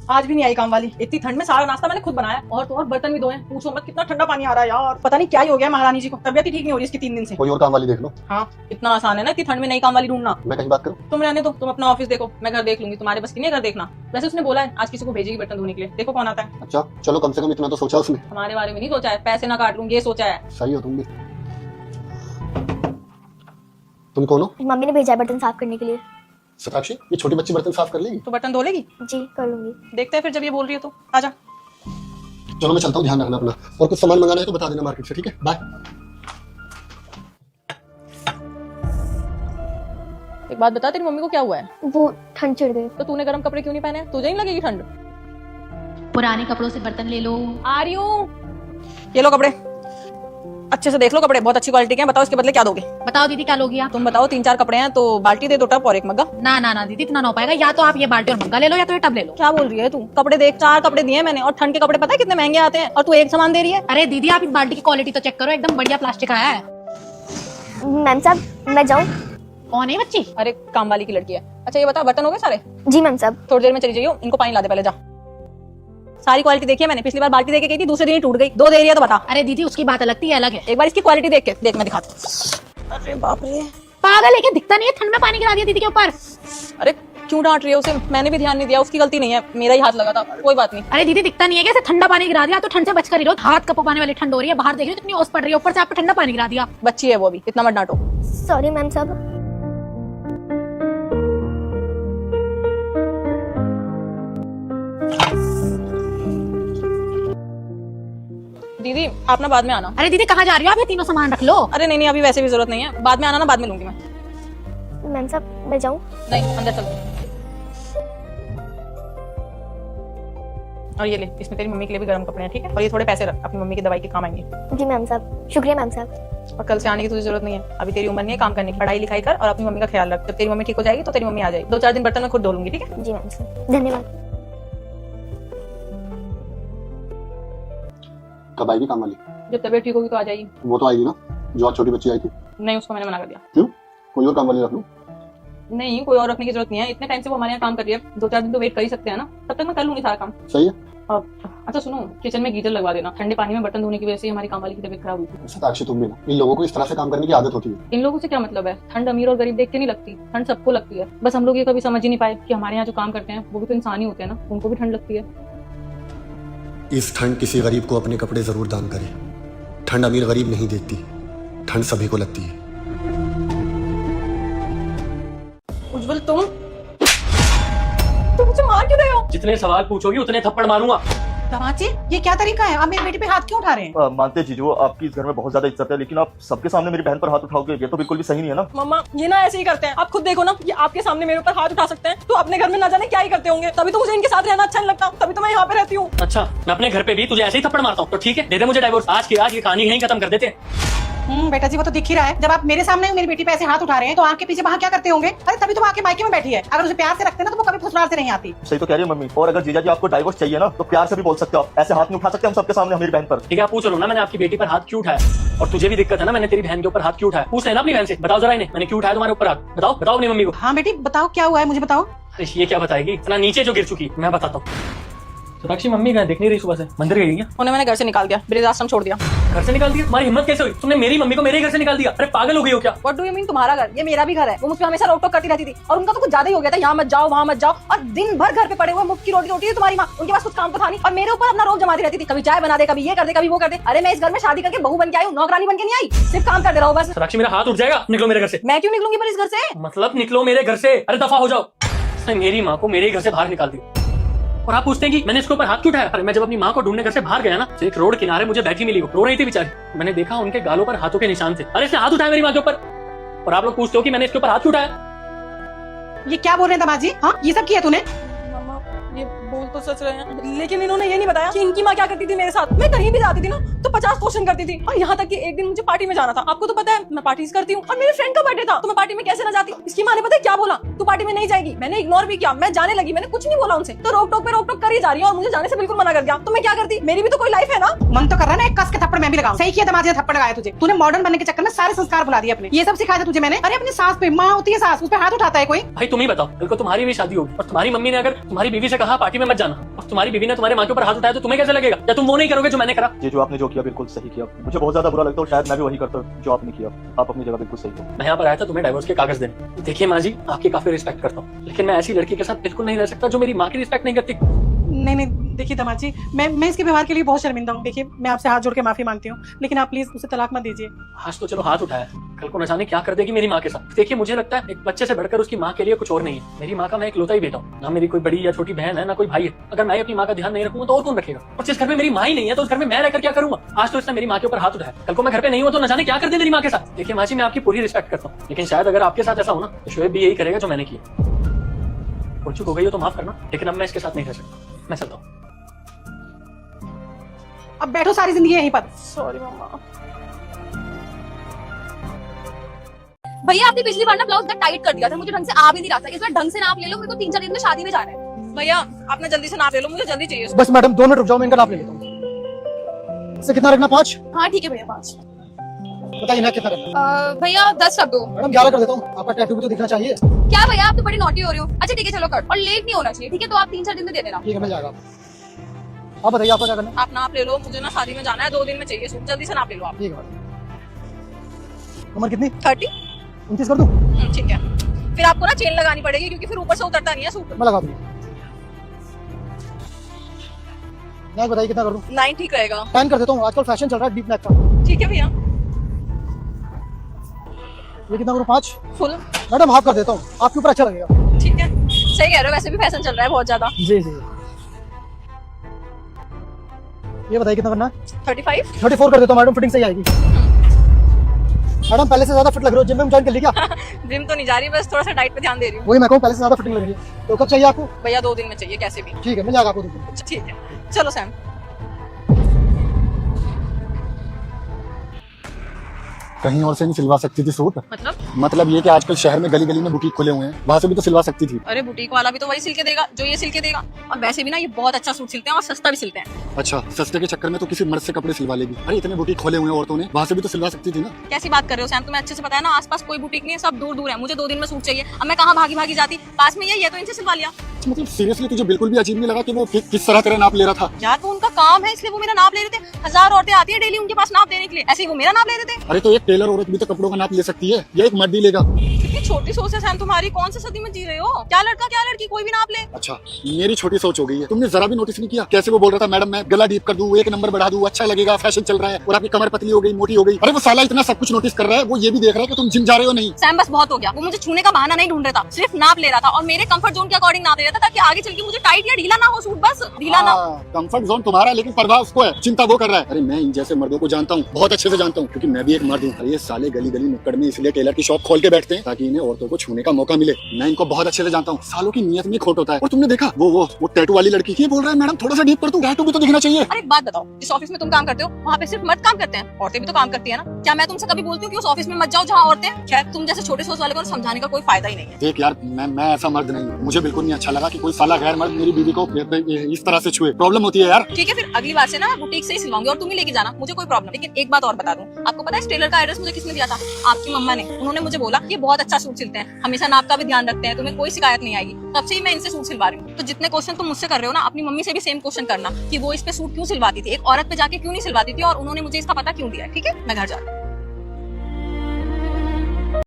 आज भी नहीं आई काम वाली। इतनी ठंड में सारा नाश्ता मैंने खुद बनाया और तो और बर्तन भी धोए। पूछो मत कितना ठंडा पानी आ रहा है यार। पता नहीं क्या ही हो गया महारानी जी को, तबियत ही ठीक नहीं हो रही इसकी 3 दिन से। कोई और काम वाली देख लो। हाँ इतना आसान है ना इतनी ठंड में नई काम वाली ढूंढना। मैं कहीं बात करूं? तुम रहने दो, तुम अपना ऑफिस देखो, मैं घर देख लूंगी। तुम्हारे बस की नहीं घर देखना। वैसे उसने बोला है आज किसी को भेजेगी बर्तन धोने के लिए, देखो कौन आता है। अच्छा चलो, कम से कम इतना तो सोचा उसने। हमारे बारे में नहीं सोचा है, पैसे ना काट लूंगी ये सोचा है। सही हो तुम भी। तुम कौन हो? मम्मी ने भेजा है बर्तन साफ करने के लिए। साक्षी, ये छोटी बच्ची बर्तन साफ कर लेगी? तो बर्तन धो लेगी? जी कर लूंगी। देखते हैं फिर जब ये बोल रही है तो। आजा। चलो मैं चलता हूँ, ध्यान रखना अपना, और कुछ सामान मंगाना है तो बता देना मार्केट से, ठीक है? बाय। एक बात बता, तेरी मम्मी को क्या हुआ है? वो ठंड चिढ़ गई। तो तूने गर्म कपड़े क्यों नहीं पहने? तुझे नहीं लगेगी ठंड? पुराने कपड़ों से बर्तन ले लो। आ रही हूँ। ये लो कपड़े, अच्छे से देख लो कपड़े, बहुत अच्छी क्वालिटी के हैं। बताओ इसके बदले क्या दोगे? बताओ दीदी क्या लोगी आप? तुम बताओ, 3-4 कपड़े हैं तो बाल्टी दे दो, टब और एक मग्गा। ना ना ना दीदी इतना ना हो पाएगा। या तो आप ये बाल्टी और मग्गा ले लो या तो ये टब ले लो। क्या बोल रही है तू? कपड़े देख, 4 कपड़े दिए मैंने और ठंड के कपड़े पता है कितने महंगे आते हैं और तू एक सामान दे रही है। अरे दीदी आप इस बाल्टी की क्वालिटी तो चेक करो, एकदम बढ़िया प्लास्टिक आया है। मैम साहब मैं जाऊँ? कौन है बच्ची? अरे काम वाली की लड़की है। अच्छा ये बता, बर्तन हो गए सारे? जी मैम साहब। थोड़ी देर में चली जाइयो, इनको पानी ला दे पहले जा। सारी क्वालिटी देखी है मैंने, पिछली बार बाल्टी देके गई थी, दूसरे दिन ही टूट गई। 2 दे रही है तो बता। अरे दीदी उसकी बात अलग थी, ये अलग है। एक बार इसकी क्वालिटी देख के देख, मैं दिखाती हूं। अरे बाप रे, पागल है क्या? दिखता नहीं है? ठंड में पानी गिरा दिया दीदी के ऊपर। अरे क्यों डांट रही है उसे? मैंने भी ध्यान नहीं दिया, उसकी गलती नहीं है, मेरा ही हाथ लगा था। कोई बात नहीं। अरे दीदी दिखता नहीं है कैसे? ठंडा पानी गिरा दिया तो ठंड से बचकर ही रहो। हाथ कपवाने वाली ठंड हो रही है, बाहर देख रही हो कितनी ओस पड़ रही है, ऊपर से आपको ठंडा पानी गिरा दिया। बच्ची है वो अभी, इतना मत डांटो। सॉरी मैम साहब। दीदी आप ना बाद में आना। अरे दीदी कहाँ जा रही हो आप? ये तीनों सामान रख लो। अरे नहीं नहीं, अभी वैसे भी जरूरत नहीं है, बाद में आना ना, बाद में लूंगी मैं। मैम साहब मैं जाऊँ? नहीं अंदर चल। और ये ले, इसमें तेरी मम्मी के लिए भी गर्म कपड़े हैं, ठीक है? और ये थोड़े पैसे रख, अपनी मम्मी की दवाई के काम आएंगे। जी मैम साहब, शुक्रिया मैम साहब। और कल से आने की तुझे जरूरत नहीं है, अभी तेरी उम्र नहीं है काम करने की। पढ़ाई लिखाई कर और अपनी मम्मी का ख्याल रख। जब तेरी मम्मी ठीक हो जाएगी तो तेरी मम्मी आ जाएगी। 2-4 दिन बर्तन मैं खुद धो लूंगी, ठीक है? जी मैम साहब, धन्यवाद। कब आएगी काम वाली? जब तबीयत ठीक होगी तो आ जाएगी। वो तो आएगी ना, जो आज छोटी बच्ची आई थी। नहीं, उसको मैंने मना कर दिया। क्यों? कोई और काम वाली रख लूं? नहीं, कोई और रखने की जरूरत नहीं है। इतने टाइम से वो हमारे यहाँ काम कर रही है, 2-4 दिन तो वेट कर ही सकते हैं ना। तब तक मैं कर लूंगी सारा काम। सही है। अच्छा सुनो, किचन में गीजर लगवा देना। ठंडे पानी में बर्तन धोने की वजह से हमारी काम वाली की तबीयत खराब हुई थी। साक्षी तुम भी ना, इन लोगों को इस तरह से काम करने की आदत होती है। इन लोगों से क्या मतलब है? ठंड अमीर और गरीब देख के नहीं लगती, ठंड सबको लगती है। बस हम लोग ये कभी समझ ही नहीं पाए कि हमारे यहाँ जो काम करते हैं वो भी तो इंसान ही होते हैं ना, उनको भी ठंड लगती है। इस ठंड किसी गरीब को अपने कपड़े जरूर दान करें। ठंड अमीर गरीब नहीं देखती, ठंड सभी को लगती है। उज्जवल तुम मुझे मार क्यों रहे हो? जितने सवाल पूछोगी उतने थप्पड़ मारूंगा। दमाची, ये क्या तरीका है? आप मेरी बेटी पे हाथ क्यों उठा रहे हैं? मानते जीजू, आपकी इस घर में बहुत ज्यादा इज्जत है, लेकिन आप सबके सामने मेरी बहन पर हाथ उठाओगे, ये तो बिल्कुल भी सही नहीं है ना। मम्मा ये ना ऐसे ही करते हैं, आप खुद देखो ना, ये आपके सामने मेरे ऊपर हाथ उठा सकते हैं तो अपने घर में ना जाने क्या ही करते होंगे। तभी तो मुझे इनके साथ रहना अच्छा नहीं लगता, तभी तो मैं यहाँ पे रहती हूँ। अच्छा मैं अपने घर पे भी तुझे ऐसे ही थप्पड़ मारता हूँ तो ठीक है, दे दे मुझे डाइवोर्स। आज की आज ये कहानी यहीं खत्म कर देते हैं। बेटा जी वो तो दिख ही रहा है, जब आप मेरे सामने मेरी बेटी पे ऐसे हाथ उठा रहे हैं तो आपके पीछे वहाँ क्या करते होंगे? अरे तभी तो वो आके मायके में बैठी है। अगर उसे प्यार से रखते ना तो वो कभी ससुराल से नहीं आती। सही तो कह रही है मम्मी। और अगर जीजा जी आपको डाइवोर्स चाहिए ना तो प्यार से भी बोल सकते हो, आप ऐसे हाथ नहीं उठा सकते हम सबके सामने मेरी बहन पर। ठीक है आप पूछ लो ना, मैंने आपकी बेटी पर हाथ क्यों उठाया? और तुझे भी दिक्कत है ना, मैंने तेरी बहन के ऊपर हाथ क्यों उठाया? पूछ लेना अपनी बहन से। बताओ जरा इन्हें, मैंने क्यों उठाया तुम्हारे ऊपर हाथ? बताओ बताओ अपनी मम्मी को। हाँ बेटी बताओ क्या हुआ है, मुझे बताओ। अरे ये क्या बताएगी, इतना नीचे जो गिर चुकी, मैं बताता हूँ। साक्षी मम्मी कहाँ देख नहीं रही? सुबह से मंदिर गई क्या? उन्हें मैंने घर से निकाल दिया, वृद्धाश्रम छोड़ दिया। घर से निकाल दिया? तुम्हारी हिम्मत कैसे हुई? तुमने मेरी मम्मी को मेरे घर से निकाल दिया? अरे पागल हो गई हो क्या? व्हाट डू यू मीन तुम्हारा घर? ये मेरा भी घर है। वो मुझ पे हमेशा रोक टोक करती रहती थी और उनका तो कुछ ज्यादा ही हो गया था, यहाँ मत जाओ वहाँ मत जाओ। और दिन भर घर पे पड़े हुए मुफ्त की रोटी रोटी है तुम्हारी माँ, उनके पास कुछ काम तो था नहीं और मेरे ऊपर अपना रोज जमाती रहती थी। कभी चाय बना दे, कभी ये कर दे, कभी वो कर दे। अरे मैं इस घर में शादी करके बहू बन के आई हूँ, नौकरानी बन के नहीं आई, सिर्फ काम कर दे रहा हूँ बस। साक्षी मेरा हाथ उठ जाएगा, निकलो मेरे घर से। मैं क्यों निकलूंगी पर इस घर से? मतलब निकलो मेरे घर से। अरे दफा हो जाओ। मेरी माँ को मेरे घर से बाहर निकाल दिया और आप पूछते हैं कि मैंने इसके ऊपर हाथ क्यों उठाया? अरे मैं जब अपनी माँ को ढूंढने घर से बाहर गया ना, तो एक रोड किनारे मुझे बैठी मिली, वो रो रही थी बेचारी। मैंने देखा उनके गालों पर हाथों के निशान थे। अरे इसने हाथ उठाया मेरी माँ के ऊपर और आप लोग पूछते हो कि मैंने इसके ऊपर हाथ क्यों उठाया? ये क्या बोल रहे हैं दमाजी? हाँ ये सब किया तूने? मम्मा ये बोल तो सच रहे हैं, लेकिन इन्होंने ये नहीं बताया कि इनकी माँ क्या करती थी मेरे साथ। मैं कहीं भी जाती थी ना तो 50 क्वेश्चन करती थी और यहाँ तक कि एक दिन मुझे पार्टी में जाना था। आपको तो पता है मैं पार्टीज करती हूँ और मेरे फ्रेंड का बर्थडे था तो मैं पार्टी में कैसे ना जाती। इसकी माँ ने पता है क्या बोला? तू पार्टी में नहीं जाएगी। मैंने इग्नोर भी किया, मैं जाने लगी, मैंने कुछ नहीं बोला उनसे। तो रोक टोक पे रोक टोक कर ही जा रही है और मुझे जाने से बिल्कुल मना कर दिया। तो मैं क्या करती? मेरी भी तो कोई लाइफ है ना। मन तो कर रहा है ना एक कस के थप्पड़ मैं भी लगाऊं। सही किया दमाजी ने थप्पड़ लगाया तुझे। तूने मॉडर्न बनने के चक्कर में सारे संस्कार भुला दिए अपने। ये सब सिखाया था तुझे मैंने। अरे अपनी सास पे, माँ होती है सास, उस पे हाथ उठाता है कोई? भाई तुम ही बताओ, कल को तुम्हारी भी शादी होगी और तुम्हारी मम्मी ने अगर तुम्हारी बीवी से कहा पार्टी पार्टी में मत जाना। और तुम्हारी बीवी ने तुम्हारे माँ के ऊपर हाथ उठाया तो तुम्हें कैसे लगेगा? या तुम वो नहीं करोगे जो मैंने करा? ये जो आपने जो किया बिल्कुल सही किया। मुझे बहुत ज्यादा बुरा लगता है, शायद मैं भी वही करता जो आपने किया। आप अपनी जगह बिल्कुल सही हो। मैं यहाँ पर आया था तुम्हें डाइवोर्स के कागज देने। देखिए माँ जी, आपकी काफी रिस्पेक्ट करता हूँ, लेकिन मैं ऐसी लड़की के साथ बिल्कुल नहीं रह सकता जो मेरी माँ की रिस्पेक्ट नहीं करती। नहीं, देखिए दामाद जी, मैं इसके व्यवहार के लिए बहुत शर्मिंदा हूँ। देखिए, मैं आपसे हाथ जोड़ के माफी मांगती हूँ, लेकिन आप प्लीज उसे तलाक मत दीजिए। आज तो चलो हाथ उठाया, कल को न जाने क्या कर देगी मेरी माँ के साथ। देखिए मुझे लगता है एक बच्चे से बढ़कर उसकी माँ के लिए कुछ और नहीं है। मेरी माँ का मैं इकलौता ही बेटा हूँ, ना मेरी कोई बड़ी या छोटी बहन है, ना कोई भाई है। अगर मैं अपनी माँ का ध्यान नहीं रखूंगा तो और कौन रखेगा? और जिस घर में मेरी माँ ही नहीं है तो उस घर में मैं रहकर क्या करूंगा? आज तो इसने मेरी माँ के ऊपर हाथ उठाया, कल को मैं घर पे नहीं हुआ तो न जाने क्या कर दे मेरी माँ के साथ। देखिए माँ जी, मैं आपकी पूरी रिस्पेक्ट करता हूँ, लेकिन शायद अगर आपके साथ ऐसा हो ना तो शोएब भी यही करेगा जो मैंने किया। भूल चूक हो गई हो तो माफ करना, लेकिन अब मैं इसके साथ नहीं रह सकता। मैं चलता हूँ। अब बैठो सारी जिंदगी यहीं पर। सॉरी मम्मा। भैया आपने पिछली बार ना ब्लाउज इतना टाइट कर दिया था, मुझे ढंग से आ भी नहीं रहा था। इस बार ढंग से नाप ले लो, मेरे को 3-4 दिन में शादी में जाना है। भैया आपने जल्दी से नाप ले लो, मुझे जल्दी चाहिए। बस मैडम 2 मिनट रुक जाओ, मैं इनका नाप ले लेता हूँ। इसे कितना रखना? 5? हाँ ठीक है भैया 5। बताइए ना कितना रखना? भैया 10 रख दो। मैडम 11 कर देता हूँ, आपका टैटू भी तो दिखना चाहिए। क्या भैया, आप तो बड़ी नॉटी हो रही हो। अच्छा ठीक है चलो कर, और लेट नहीं होना चाहिए, ठीक है? तो आप 3-4 दिन में दे देना। ठीक है, मिल जाएगा। आप बताइए आपका क्या करना? आप नाप ले लो, मुझे ना शादी में जाना है, 2 दिन में चाहिए सूट, जल्दी से नाप ले लो आप। ठीक है मैडम। उम्र कितनी? 30। 29 कर दूँ? ठीक है, फिर आपको ना चेन लगानी पड़ेगी क्योंकि फिर ऊपर से उतरता नहीं है सूट। मैं लगा दूंगा। नेक बताइए कितना कर दूँ? 9 ठीक रहेगा। 10 कर देता हूँ, आजकल फैशन चल रहा है डीप नेक का। ठीक है भैया। ये कितना करूँ? 5? फुल। मैडम हाफ कर देता हूँ, आपके ऊपर अच्छा लगेगा। ठीक है, सही कह रहे हो, वैसे भी फैशन चल रहा है बहुत ज्यादा। जी जी। ये बताइए कितना करना है? 35। 34 कर देता हूँ मैडम, फिटिंग सही आएगी। मैडम पहले से ज्यादा फिट लग रहे हो, जिम में ज्वाइन कर ली क्या? जिम तो नहीं जा रही, बस थोड़ा सा डाइट पे ध्यान दे रही हूँ। वही मैं कहूँ, पहले से ज्यादा फिटिंग लग रही है। तो कब चाहिए आपको? भैया 2 दिन में चाहिए कैसे भी। ठीक है, मिल जाएगा आपको 2 दिन। ठीक है, चलो सैम। कहीं और से नहीं सिलवा सकती थी सूट? मतलब ये कि आजकल शहर में गली गली में बुटीक खुले हुए हैं, वहां से भी तो सिलवा सकती थी। अरे बुटीक वाला भी तो वही सिल के देगा जो ये सिल के देगा, और वैसे भी ना ये बहुत अच्छा सूट सिलते हैं और सस्ता भी सिलते हैं। अच्छा, सस्ते के चक्कर में तो किसी मर्द से कपड़े सिलवा लेगी। अरे इतने बुटीक खोले हुए हैं औरतों ने, वहां से भी तो सिलवा सकती थी ना। कैसी बात कर रहे हो सैम, तुम्हें अच्छे से पता है ना, आसपास कोई बुटीक नहीं है, सब दूर दूर है। मुझे 2 दिन में सूट चाहिए, अब मैं कहाँ भागी भागी जाती, पास में यही है तो इनसे सिलवा लिया। मतलब सीरियसली तुझे बिल्कुल भी अजीब नहीं लगा कि वो किस तरह तेरा नाप ले रहा था? यार वो उनका काम है, इसलिए वो मेरा नाप ले रहे थे। 1000 औरतें आती है डेली उनके पास नाप देने के लिए, ऐसे ही वो मेरा नाप ले रहे थे। अरे तो एक टेलर औरत भी तो कपड़ों का नाप ले सकती है, ये एक मर्द ही लेगा? कितनी छोटी सोच है सैम तुम्हारी, कौन सी सदी में जी रहे हो? क्या लड़का क्या लड़की कोई भी नाप ले। अच्छा, मेरी छोटी सोच हो गई है। तुमने जरा भी नोटिस नहीं किया कैसे वो बोल रहा था, मैडम मैं गला डीप कर दूं, 1 नंबर बढ़ा दूं, अच्छा लगेगा, फैशन चल रहा है, और आपकी कमर पतली हो गई, मोटी हो गई। अरे वो साला इतना सब कुछ नोटिस कर रहा है, वो ये भी देख रहा है कि तुम जिम जा रहे हो नहीं। सैम बस बहुत हो गया, वो मुझे छूने का बहाना नहीं ढूंढ रहा था, सिर्फ नाप ले रहा था और मेरे कंफर्ट जोन के अकॉर्डिंग नाप ले रहा था, ताकि आगे चल के मुझे टाइट या ढीला ना हो सूट, बस ढीला ना हो। कंफर्ट जोन तुम्हारा, लेकिन परवाह उसको है, चिंता वो कर रहा है। अरे मैं इन जैसे मर्दों को जानता हूँ, बहुत अच्छे से जानता हूँ, क्योंकि मैं भी एक मर्द हूँ। अरे ये साले गली गली नुक्कड़ में इसलिए टेलर की शॉप खोल के बैठते हैं ताकि इन्हें औरतों को छूने का मौका मिले। मैं इनको बहुत अच्छे से जानता हूँ, सालों की नियत में खोट होता है। और तुमने देखा वो टैटू वाली लड़की, ये बोल रहा है मैडम थोड़ा सा डीप कर दूं, टैटू भी तो दिखना चाहिए। अरे एक बात बताओ, जिस ऑफिस में तुम काम करते हो वहाँ पे सिर्फ मर्द काम करते हैं, औरतें भी तो काम करती है ना? क्या मैं तुमसे कभी बोलती हूँ कि उस ऑफिस में मत जाओ जहाँ औरतें हैं? खैर तुम जैसे छोटे सोच वाले को समझाने का कोई फायदा ही नहीं है। देख यार, मैं ऐसा मर्द नहीं हूँ, मुझे बिल्कुल नहीं अच्छा लगा कि कोई साला गैर मर्द मेरी बीवी को इस तरह से छुए। प्रॉब्लम होती है यार। ठीक है, फिर अगली बार से ना मैं बुटीक से ही सिलवाऊंगी और तुम ही लेके जाना, मुझे कोई प्रॉब्लम। लेकिन एक बात और बता दूं, आपको पता है इस टेलर का एड्रेस मुझे किसने दिया था? आपकी मम्मा ने। उन्होंने मुझे बोला कि बहुत अच्छा सूट सिलते हैं, हमेशा नाप का भी ध्यान रखते हैं, तुम्हें कोई शिकायत नहीं आएगी। तब से ही मैं इनसे सूट सिलवा रही हूँ। तो जितने क्वेश्चन तुम मुझसे कर रहे हो ना, अपनी मम्मी से भी सेम क्वेश्चन करना कि वो इस पे सूट क्यों सिलवाती थी, एक औरत पे जाके क्यों नहीं सिलवाती थी, और उन्होंने मुझे इसका पता क्यों दिया। ठीक है, मैं घर जाती हूँ।